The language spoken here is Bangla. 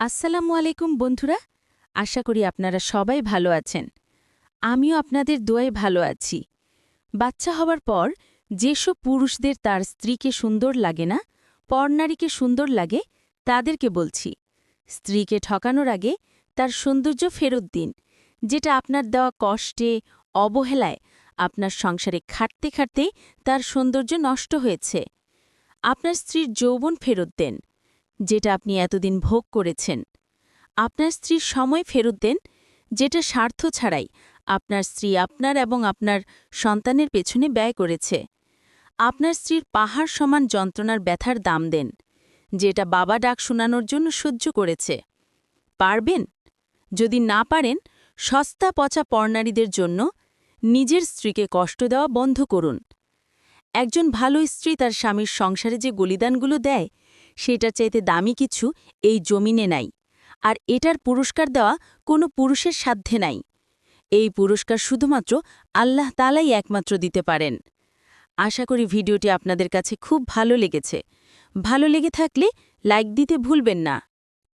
আসসালামু আলাইকুম বন্ধুরা, আশা করি আপনারা সবাই ভালো আছেন। আমিও আপনাদের দোয়ায় ভালো আছি। বাচ্চা হওয়ার পর যেসব পুরুষদের তার স্ত্রীকে সুন্দর লাগে না, পরনারীকে সুন্দর লাগে, তাদেরকে বলছি, স্ত্রীকে ঠকানোর আগে তার সৌন্দর্য ফেরত দিন, যেটা আপনার দেওয়া কষ্টে, অবহেলায় আপনার সংসারে খাটতে খাটতে তার সৌন্দর্য নষ্ট হয়েছে। আপনার স্ত্রীর যৌবন ফেরত দেন, যেটা আপনি এতদিন ভোগ করেছেন। আপনার স্ত্রীর সময় ফেরত দেন, যেটা স্বার্থ ছাড়াই আপনার স্ত্রী আপনার এবং আপনার সন্তানের পেছনে ব্যয় করেছে। আপনার স্ত্রীর পাহাড় সমান যন্ত্রণার ব্যথার দাম দেন, যেটা বাবা ডাক শোনানোর জন্য সহ্য করেছে। পারবেন? যদি না পারেন, সস্তা পচা পরনারীদের জন্য নিজের স্ত্রীকে কষ্ট দেওয়া বন্ধ করুন। একজন ভালো স্ত্রী তার স্বামীর সংসারে যে বলিদানগুলো দেয়, সেটার চাইতে দামি কিছু এই জমিনে নাই। আর এটার পুরস্কার দেওয়া কোনো পুরুষের সাধ্যে নাই। এই পুরস্কার শুধুমাত্র আল্লাহ তাআলাই একমাত্র দিতে পারেন। আশা করি ভিডিওটি আপনাদের কাছে খুব ভালো লেগেছে। ভালো লেগে থাকলে লাইক দিতে ভুলবেন না।